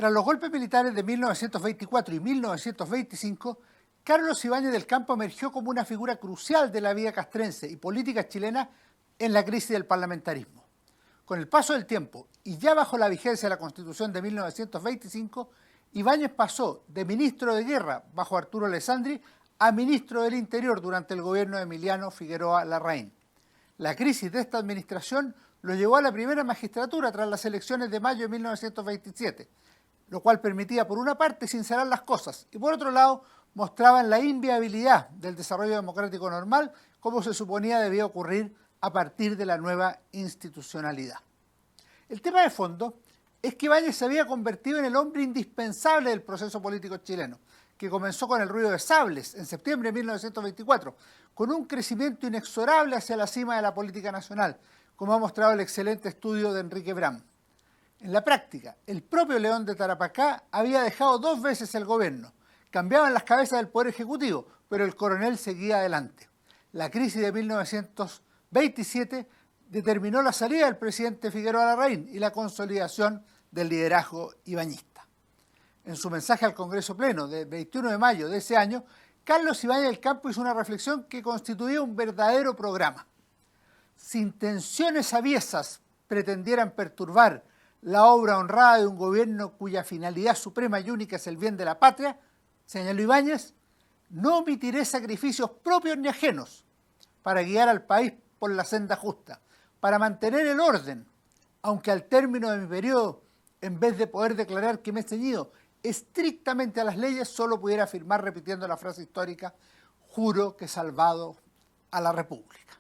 Tras los golpes militares de 1924 y 1925, Carlos Ibáñez del Campo emergió como una figura crucial de la vida castrense y política chilena en la crisis del parlamentarismo. Con el paso del tiempo y ya bajo la vigencia de la Constitución de 1925, Ibáñez pasó de ministro de Guerra bajo Arturo Alessandri a ministro del Interior durante el gobierno de Emiliano Figueroa Larraín. La crisis de esta administración lo llevó a la primera magistratura tras las elecciones de mayo de 1927, lo cual permitía por una parte sincerar las cosas y por otro lado mostraban la inviabilidad del desarrollo democrático normal como se suponía debía ocurrir a partir de la nueva institucionalidad. El tema de fondo es que Ibáñez se había convertido en el hombre indispensable del proceso político chileno, que comenzó con el ruido de sables en septiembre de 1924, con un crecimiento inexorable hacia la cima de la política nacional, como ha mostrado el excelente estudio de Enrique Bram. En la práctica, el propio León de Tarapacá había dejado 2 veces el gobierno. Cambiaban las cabezas del Poder Ejecutivo, pero el coronel seguía adelante. La crisis de 1927 determinó la salida del presidente Figueroa Larraín y la consolidación del liderazgo ibañista. En su mensaje al Congreso Pleno del 21 de mayo de ese año, Carlos Ibáñez del Campo hizo una reflexión que constituía un verdadero programa. Si intenciones aviesas pretendieran perturbar la obra honrada de un gobierno cuya finalidad suprema y única es el bien de la patria, señaló Ibáñez, no omitiré sacrificios propios ni ajenos para guiar al país por la senda justa, para mantener el orden, aunque al término de mi periodo, en vez de poder declarar que me he ceñido estrictamente a las leyes, solo pudiera afirmar repitiendo la frase histórica, juro que he salvado a la República.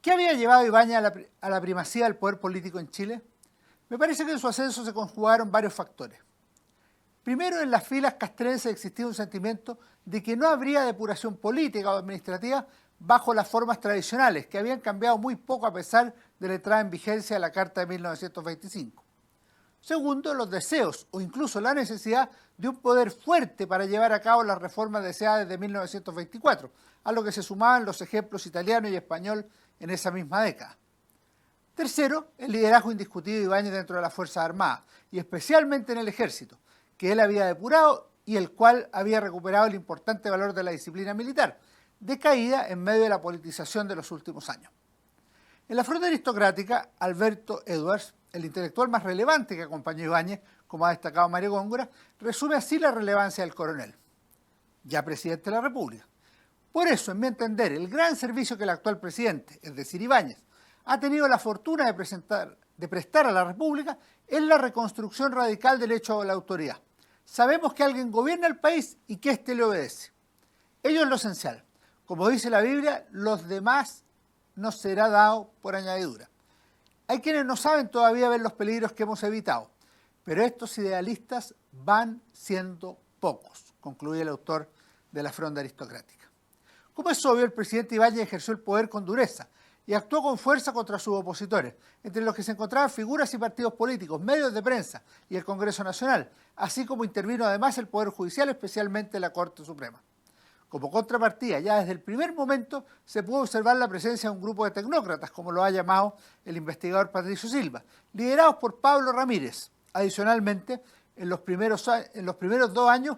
¿Qué había llevado Ibáñez a la primacía del poder político en Chile? Me parece que en su ascenso se conjugaron varios factores. Primero, en las filas castrenses existía un sentimiento de que no habría depuración política o administrativa bajo las formas tradicionales, que habían cambiado muy poco a pesar de la entrada en vigencia de la Carta de 1925. Segundo, los deseos o incluso la necesidad de un poder fuerte para llevar a cabo las reformas deseadas desde 1924, a lo que se sumaban los ejemplos italiano y español en esa misma década. Tercero, el liderazgo indiscutido de Ibáñez dentro de las Fuerzas Armadas, y especialmente en el Ejército, que él había depurado y el cual había recuperado el importante valor de la disciplina militar, decaída en medio de la politización de los últimos años. En la fronda aristocrática, Alberto Edwards, el intelectual más relevante que acompañó a Ibáñez, como ha destacado Mario Góngora, resume así la relevancia del coronel, ya presidente de la República. Por eso, en mi entender, el gran servicio que el actual presidente, es decir, Ibáñez, ha tenido la fortuna de prestar a la República es la reconstrucción radical del hecho de la autoridad. Sabemos que alguien gobierna el país y que éste le obedece. Ello es lo esencial. Como dice la Biblia, los demás nos será dado por añadidura. Hay quienes no saben todavía ver los peligros que hemos evitado, pero estos idealistas van siendo pocos, concluye el autor de la Fronda Aristocrática. Como es obvio, el presidente Ibáñez ejerció el poder con dureza y actuó con fuerza contra sus opositores, entre los que se encontraban figuras y partidos políticos, medios de prensa y el Congreso Nacional, así como intervino además el Poder Judicial, especialmente la Corte Suprema. Como contrapartida, ya desde el primer momento se pudo observar la presencia de un grupo de tecnócratas, como lo ha llamado el investigador Patricio Silva, liderados por Pablo Ramírez. Adicionalmente, en los primeros 2 años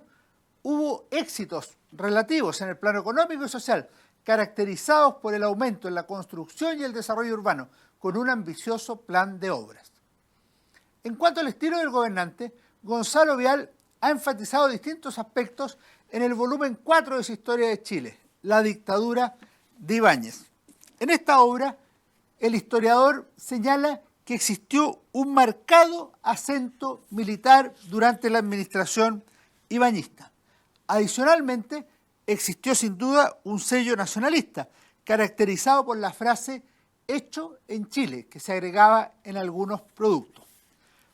hubo éxitos relativos en el plano económico y social, caracterizados por el aumento en la construcción y el desarrollo urbano, con un ambicioso plan de obras. En cuanto al estilo del gobernante, Gonzalo Vial ha enfatizado distintos aspectos en el volumen 4 de su Historia de Chile, la dictadura de Ibáñez. En esta obra, el historiador señala que existió un marcado acento militar durante la administración ibañista. Adicionalmente, existió sin duda un sello nacionalista, caracterizado por la frase «hecho en Chile», que se agregaba en algunos productos.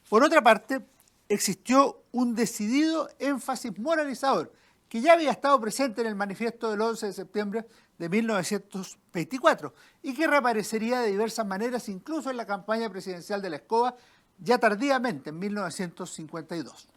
Por otra parte, existió un decidido énfasis moralizador, que ya había estado presente en el manifiesto del 11 de septiembre de 1924 y que reaparecería de diversas maneras incluso en la campaña presidencial de la Escoba, ya tardíamente en 1952.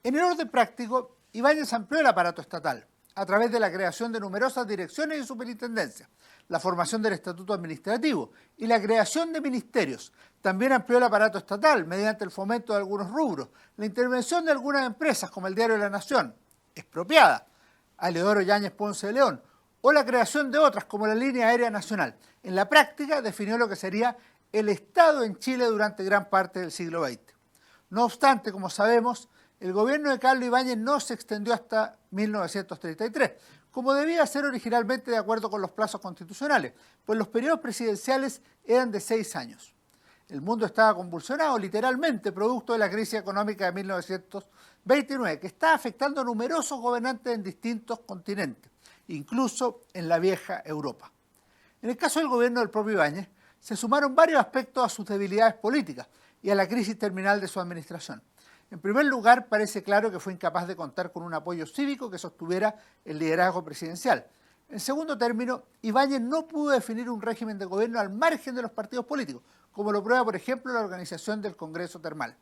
En el orden práctico, Ibáñez amplió el aparato estatal, a través de la creación de numerosas direcciones y superintendencias, la formación del estatuto administrativo y la creación de ministerios. También amplió el aparato estatal mediante el fomento de algunos rubros, la intervención de algunas empresas como el Diario de la Nación, expropiada, a Eleodoro Yáñez Ponce de León, o la creación de otras como la Línea Aérea Nacional. En la práctica definió lo que sería el Estado en Chile durante gran parte del siglo XX. No obstante, como sabemos, el gobierno de Carlos Ibáñez no se extendió hasta 1933, como debía ser originalmente de acuerdo con los plazos constitucionales, pues los periodos presidenciales eran de 6 años. El mundo estaba convulsionado, literalmente, producto de la crisis económica de 1929, que está afectando a numerosos gobernantes en distintos continentes, incluso en la vieja Europa. En el caso del gobierno del propio Ibáñez, se sumaron varios aspectos a sus debilidades políticas y a la crisis terminal de su administración. En primer lugar, parece claro que fue incapaz de contar con un apoyo cívico que sostuviera el liderazgo presidencial. En segundo término, Ibáñez no pudo definir un régimen de gobierno al margen de los partidos políticos, como lo prueba, por ejemplo, la organización del Congreso Termal.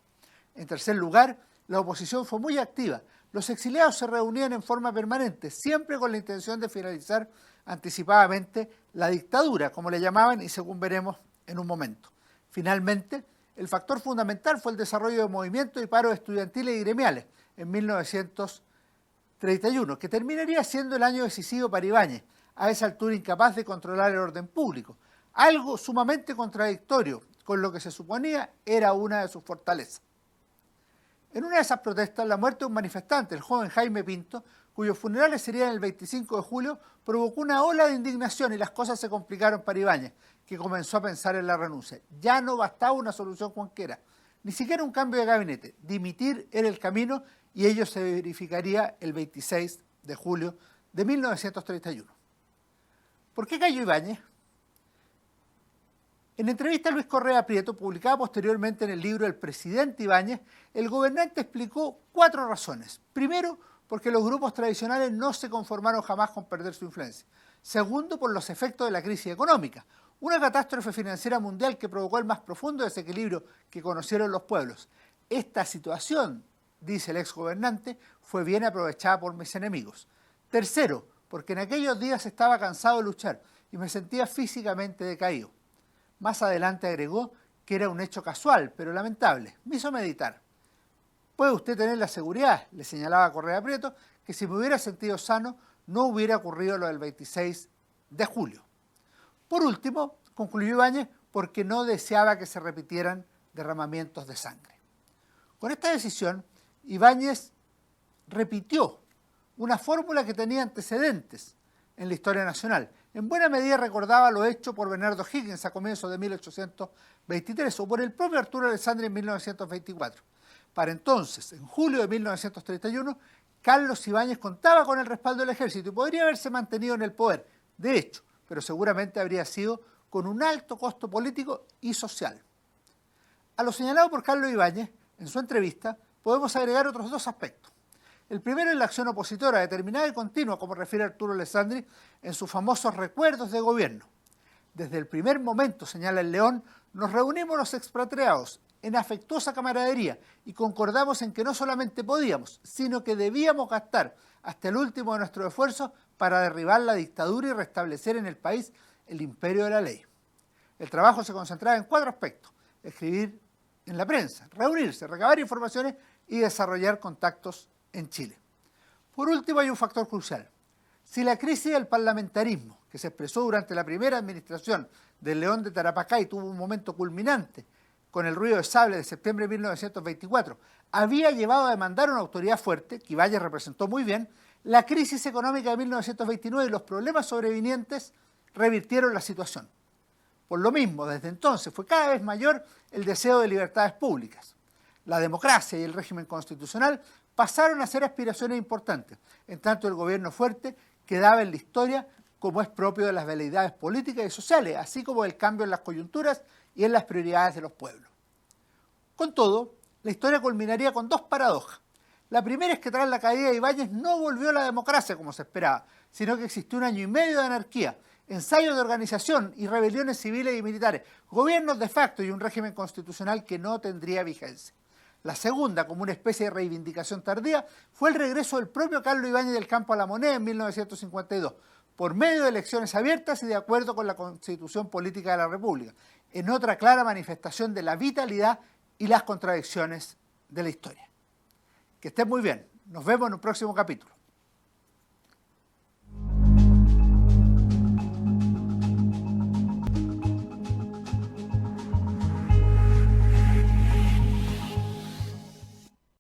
En tercer lugar, la oposición fue muy activa. Los exiliados se reunían en forma permanente, siempre con la intención de finalizar anticipadamente la dictadura, como le llamaban, y según veremos en un momento. Finalmente, el factor fundamental fue el desarrollo de movimientos y paros estudiantiles y gremiales en 1931, que terminaría siendo el año decisivo para Ibáñez, a esa altura incapaz de controlar el orden público, algo sumamente contradictorio con lo que se suponía era una de sus fortalezas. En una de esas protestas, la muerte de un manifestante, el joven Jaime Pinto, cuyos funerales serían el 25 de julio, provocó una ola de indignación y las cosas se complicaron para Ibáñez, que comenzó a pensar en la renuncia. Ya no bastaba una solución cualquiera, ni siquiera un cambio de gabinete. Dimitir era el camino y ello se verificaría el 26 de julio de 1931. ¿Por qué cayó Ibáñez? En entrevista a Luis Correa Prieto, publicada posteriormente en el libro El presidente Ibáñez, el gobernante explicó 4 razones. Primero, porque los grupos tradicionales no se conformaron jamás con perder su influencia. Segundo, por los efectos de la crisis económica, una catástrofe financiera mundial que provocó el más profundo desequilibrio que conocieron los pueblos. Esta situación, dice el exgobernante, fue bien aprovechada por mis enemigos. Tercero, porque en aquellos días estaba cansado de luchar y me sentía físicamente decaído. Más adelante agregó que era un hecho casual, pero lamentable. Me hizo meditar. Puede usted tener la seguridad, le señalaba Correa Prieto, que si me hubiera sentido sano, no hubiera ocurrido lo del 26 de julio. Por último, concluyó Ibáñez, porque no deseaba que se repitieran derramamientos de sangre. Con esta decisión, Ibáñez repitió una fórmula que tenía antecedentes en la historia nacional. En buena medida recordaba lo hecho por Bernardo Higgins a comienzos de 1823 o por el propio Arturo Alessandri en 1924. Para entonces, en julio de 1931, Carlos Ibáñez contaba con el respaldo del ejército y podría haberse mantenido en el poder, de hecho, pero seguramente habría sido con un alto costo político y social. A lo señalado por Carlos Ibáñez, en su entrevista, podemos agregar otros 2 aspectos. El primero es la acción opositora, determinada y continua, como refiere Arturo Alessandri en sus famosos recuerdos de gobierno. Desde el primer momento, señala el León, nos reunimos los expatriados en afectuosa camaradería y concordamos en que no solamente podíamos, sino que debíamos gastar hasta el último de nuestros esfuerzos para derribar la dictadura y restablecer en el país el imperio de la ley. El trabajo se concentraba en 4 aspectos: escribir en la prensa, reunirse, recabar informaciones y desarrollar contactos en Chile. Por último, hay un factor crucial. Si la crisis del parlamentarismo, que se expresó durante la primera administración del León de Tarapacá y tuvo un momento culminante con el ruido de sable de septiembre de 1924, había llevado a demandar una autoridad fuerte, que Ibáñez representó muy bien, la crisis económica de 1929 y los problemas sobrevinientes revirtieron la situación. Por lo mismo, desde entonces fue cada vez mayor el deseo de libertades públicas. La democracia y el régimen constitucional pasaron a ser aspiraciones importantes, en tanto el gobierno fuerte quedaba en la historia como es propio de las veleidades políticas y sociales, así como el cambio en las coyunturas y en las prioridades de los pueblos. Con todo, la historia culminaría con 2 paradojas. La primera es que tras la caída de Ibáñez no volvió la democracia como se esperaba, sino que existió un año y medio de anarquía, ensayos de organización y rebeliones civiles y militares, gobiernos de facto y un régimen constitucional que no tendría vigencia. La segunda, como una especie de reivindicación tardía, fue el regreso del propio Carlos Ibáñez del Campo a la Moneda en 1952, por medio de elecciones abiertas y de acuerdo con la Constitución Política de la República, en otra clara manifestación de la vitalidad y las contradicciones de la historia. Que estén muy bien. Nos vemos en un próximo capítulo.